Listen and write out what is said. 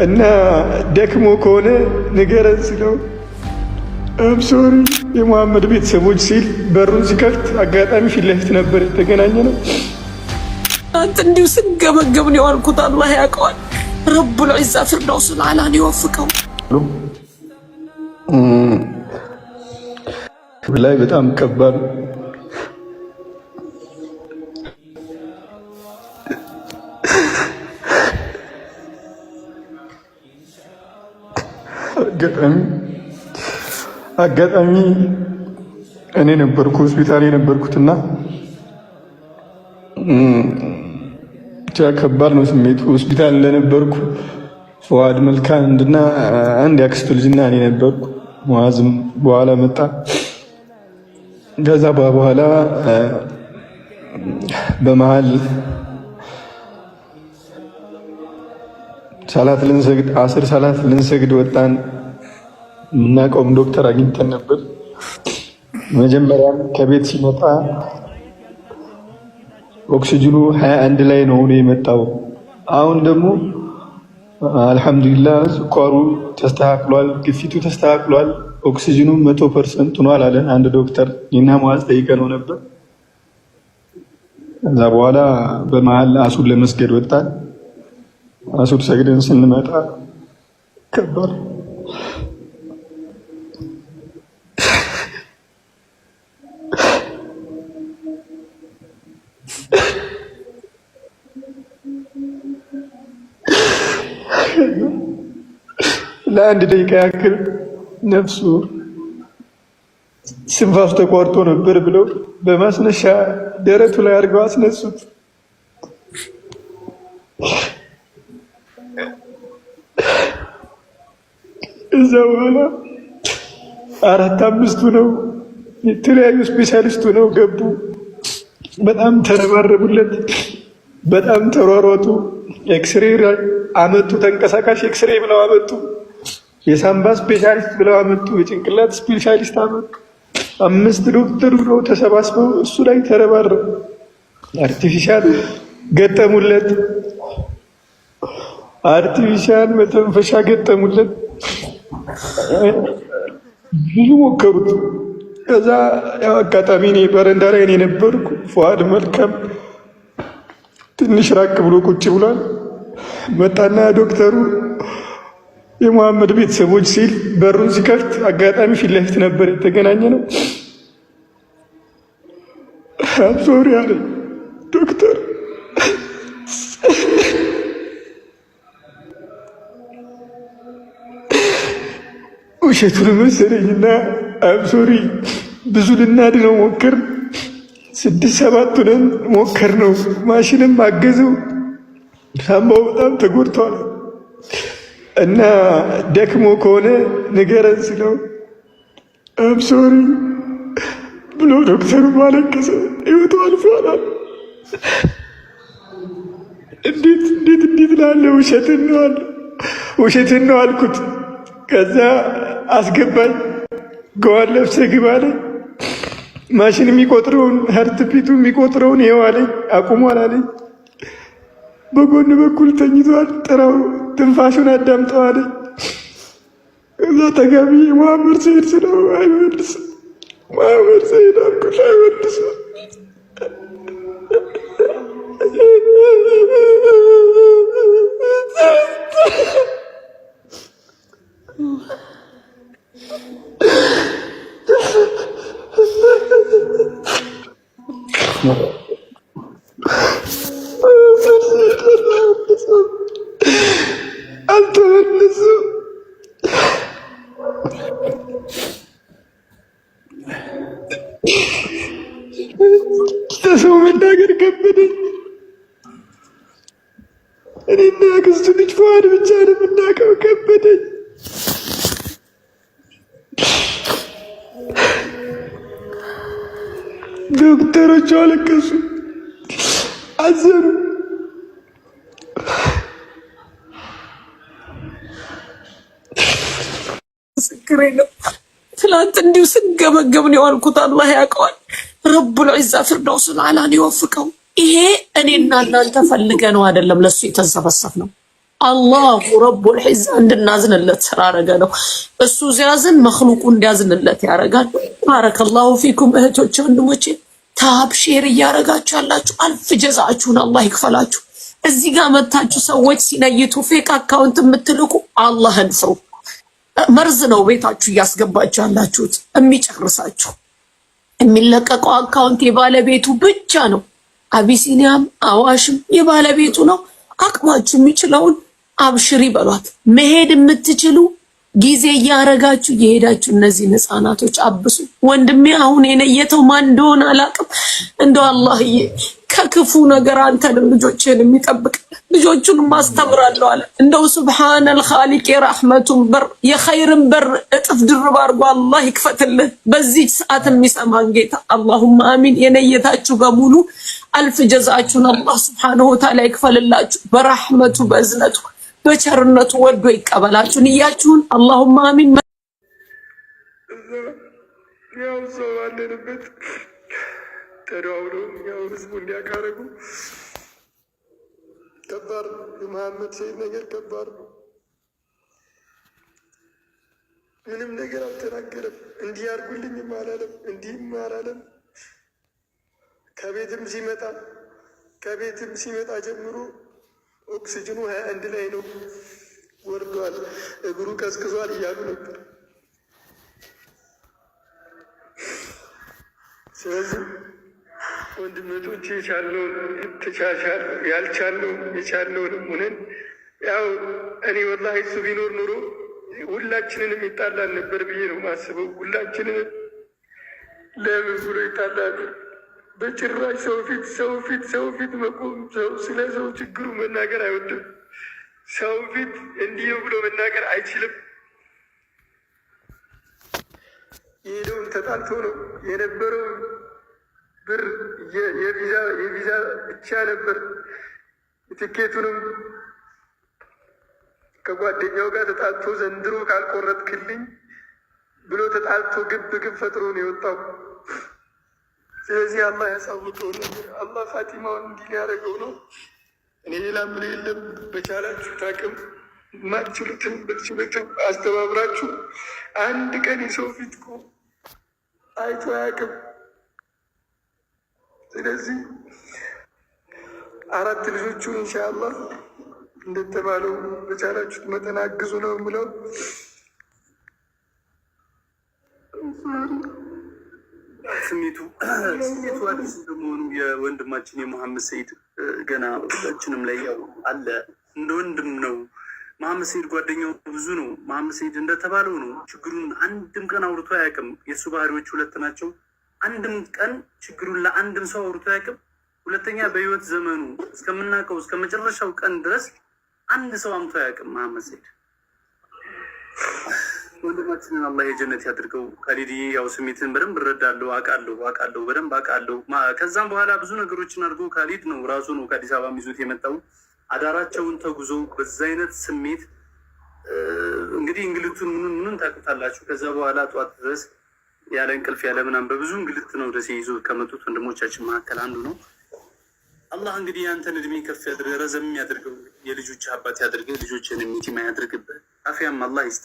እና ደክሞ ከሆነ ንገረን ስለው አም ሶሪ የመሐመድ ቤተሰቦች ሲል በሩን ሲከፍት አጋጣሚ ፊት ለፊት ነበር የተገናኘ ነው። አንተ እንዲሁ ስንገበገብ ነው ያልኩት። አላህ ያውቀዋል። ረቡል ዒዛ ፊርደውስል አዕላን ይወፍቀው። ላይ በጣም ከባድ አጋጣሚ እኔ ነበርኩ ሆስፒታል የነበርኩትና ብቻ ከባድ ነው ስሜቱ። ሆስፒታል እንደነበርኩ ፈዋድ መልካን እንድና አንድ ያክስቱ ልጅና እኔ ነበርኩ። ሙአዝም በኋላ መጣ። ከዛ በኋላ በመሃል ሰላት ልንሰግድ አስር ሰላት ልንሰግድ ወጣን። የምናውቀውም ዶክተር አግኝተን ነበር። መጀመሪያም ከቤት ሲመጣ ኦክሲጅኑ 21 ላይ ነው የመጣው። አሁን ደግሞ አልሐምዱሊላህ ስኳሩ ተስተካክሏል፣ ግፊቱ ተስተካክሏል፣ ኦክሲጅኑ 100% ሆኗል አለን አንድ ዶክተር። እኔና ሙአዝ ጠይቀነው ነበር። ከዛ በኋላ በመሃል አሱር ለመስገድ ወጣን። አሱር ሰግደን ስንመጣ ከባድ ለአንድ ደቂቃ ያክል ነፍሱ ስንፋስ ተቋርጦ ነበር ብለው በማስነሻ ደረቱ ላይ አድርገው አስነሱት። እዛ በኋላ 4-5 ነው የተለያዩ ስፔሻሊስቱ ነው ገቡ። በጣም ተረባረቡለት፣ በጣም ተሯሯጡ። ኤክስሬ አመጡ፣ ተንቀሳቃሽ ኤክስሬ ብለው አመጡ። የሳምባ ስፔሻሊስት ብለው አመጡ። የጭንቅላት ስፔሻሊስት አመጡ። 5 ዶክተር ብለው ተሰባስበው እሱ ላይ ተረባረቡ። አርቲፊሻል ገጠሙለት፣ አርቲፊሻል መተንፈሻ ገጠሙለት። ብዙ ሞከሩት። ከዛ አጋጣሚ እኔ በረንዳ ላይ እኔ ነበርኩ። ፈዋድ መልካም ትንሽ ራቅ ብሎ ቁጭ ብሏል። መጣና ዶክተሩ የመሐመድ ቤተሰቦች ሲል በሩን ሲከፍት አጋጣሚ ፊት ለፊት ነበር የተገናኘ ነው። አም ሶሪ አለ ዶክተር። ውሸቱን መሰለኝና አም ሶሪ ብዙ ልናድነው ሞከር፣ 6-7 ሆነን ሞከር ነው። ማሽንም አገዘው። ሳምባው በጣም ተጎድቷል እና ደክሞ ከሆነ ንገረን ስለው አም ሶሪ ብሎ ዶክተሩ ማለቀሰ። ህይወቱ አልፏል። እንዴት ላለ ውሸትን ነው አልኩት። ከዛ አስገባኝ። ገዋን ለብሰህ ግባ አለኝ። ማሽን የሚቆጥረውን ሀርት ቢቱ የሚቆጥረውን ይኸው አለኝ። አቁሟል አለኝ። በጎን በኩል ተኝቷል። ጥራው ትንፋሹን አዳምጠው አለኝ። እዛ ተጋቢ መሐመድ ሰይድ ስለው አይመልስም። መሐመድ ሰይድ አልኩት አይመልስም። አልተመለሰም። ለሰው መናገር ከበደኝ። እኔና አክስቱ ልጅ ፈዋድ ብቻ ነው የምናውቀው። ከበደኝ። ዶክተሮቹ አለቀሱ፣ አዘኑ። ምስክሬ ነው። ትላንት እንዲሁ ስንገበገብ ነው ያልኩት። አላህ ያውቀዋል። ረቡል ዒዛ ፊርደውስል አዕላን ይወፍቀው። ይሄ እኔና እናንተ ፈልገ ነው አይደለም ለሱ የተሰበሰብ ነው። አላሁ ረቡል ዒዛ እንድናዝንለት ስላደረገ ነው። እሱ ሲያዝን መክሉቁ እንዲያዝንለት ያደርጋል። ባረከላሁ ፊኩም እህቶች ወንድሞቼ፣ ታብ ሼር እያደረጋችሁ ያላችሁ አልፍ ጀዛችሁን አላህ ይክፈላችሁ። እዚህ ጋር መታችሁ ሰዎች ሲነይቱ ፌክ አካውንት የምትልቁ አላህን ፍሩ። መርዝ ነው ቤታችሁ እያስገባችሁ ያላችሁት የሚጨርሳችሁ። የሚለቀቀው አካውንት የባለቤቱ ብቻ ነው። አቢሲኒያም አዋሽም የባለቤቱ ነው። አቅማችሁ የሚችለውን አብሽሪ በሏት። መሄድ የምትችሉ ጊዜ እያረጋችሁ እየሄዳችሁ እነዚህ ህፃናቶች አብሱ። ወንድሜ አሁን የነየተው ማን እንደሆነ አላውቅም። እንደው አላህዬ ከክፉ ነገር አንተንም ልጆችህን የሚጠብቅ ልጆቹን ማስተምራለሁ አለ። እንደው ሱብሃነል ኻሊቅ የራህመቱን በር የኸይርን በር እጥፍ ድርብ አድርጎ አላህ ይክፈትልህ። በዚህ ሰዓት የሚሰማን ጌታ አላሁማ አሚን። የነየታችሁ በሙሉ አልፍ ጀዛችሁን አላህ ሱብሃነሁ ወተዓላ ይክፈልላችሁ። በራህመቱ በእዝነቱ በቸርነቱ ወዶ ይቀበላችሁ። ንያችሁን አላሁማ አሚን። ያው ሰው አለንበት ተደዋውሎ ያው ህዝቡ እንዲያካረጉ ከባድ ነው። የመሐመድ ሰይድ ነገር ከባድ ነው። ምንም ነገር አልተናገረም። እንዲህ አድርጉልኝም አላለም፣ እንዲህም አላለም። ከቤትም ሲመጣ ጀምሮ ኦክሲጅኑ 21 ላይ ነው፣ ወርዷል፣ እግሩ ቀዝቅዟል እያሉ ነበር። ስለዚህ ወንድመቶች ያልቻልነውን የቻልነውንም ሆነን ያው እኔ ወላሂ እሱ ቢኖር ኑሮ ሁላችንንም ይጣላል ነበር ብዬ ነው ማስበው። ሁላችንንም ለምን ብሎ ይጣላል? በጭራሽ ሰው ፊት መቆም፣ ስለ ሰው ችግሩ መናገር አይወድም። ሰው ፊት እንዲህ ብሎ መናገር አይችልም። የሄደውን ተጣልቶ ነው የነበረው። ብር የቪዛ ብቻ ነበር። ትኬቱንም ከጓደኛው ጋር ተጣልቶ ዘንድሮ ካልቆረጥክልኝ ብሎ ተጣልቶ ግብ ፈጥሮ ነው የወጣው። ስለዚህ አላህ ያሳውቀው ነገር አላህ ፋቲማውን እንዲህ ያደረገው ነው። እኔ ሌላ ምን የለም። በቻላችሁ ታቅም ማችሉትን ብትችሉትም አስተባብራችሁ አንድ ቀን የሰው ፊት እኮ አይቶ አያውቅም። ስለዚህ 4 ልጆቹን ኢንሻአላህ እንደተባለው በቻላችሁት መጠን አግዙ ነው የምለው። ስሜቱ አዲስ እንደመሆኑ የወንድማችን የመሐመድ ሰይድ ገና ሁላችንም ላይ ያው አለ እንደ ወንድም ነው። መሐመድ ሰይድ ጓደኛው ብዙ ነው። መሐመድ ሰይድ እንደተባለው ነው። ችግሩን አንድም ቀን አውርቶ አያውቅም። የእሱ ባህሪዎች 2 ናቸው። አንድም ቀን ችግሩን ለአንድም ሰው አውርቶ አያውቅም። ሁለተኛ በህይወት ዘመኑ እስከምናውቀው እስከ መጨረሻው ቀን ድረስ አንድ ሰው አምቶ አያውቅም። መሐመድ ሰይድ ወንድማችንን አላህ የጀነት ያድርገው። ካሊድ ያው ስሜትን በደንብ እረዳለሁ፣ አውቃለሁ፣ በደንብ አውቃለሁ። ከዛም በኋላ ብዙ ነገሮችን አድርጎ ካሊድ ነው ራሱ ነው ከአዲስ አበባ ይዞት የመጣው። አዳራቸውን ተጉዞ በዛ አይነት ስሜት እንግዲህ እንግልቱን ምኑን ታውቁታላችሁ። ከዛ በኋላ ጠዋት ድረስ ያለ እንቅልፍ ያለ ምናምን በብዙ እንግልት ነው ደሴ ይዞ ከመጡት ወንድሞቻችን መካከል አንዱ ነው። አላህ እንግዲህ ያንተን እድሜ ከፍ ያድርግ፣ ረዘም ያድርገው፣ የልጆች አባት ያድርግ፣ ልጆችን የሚቲማ ያድርግበት፣ አፍያም አላህ ይስጥ።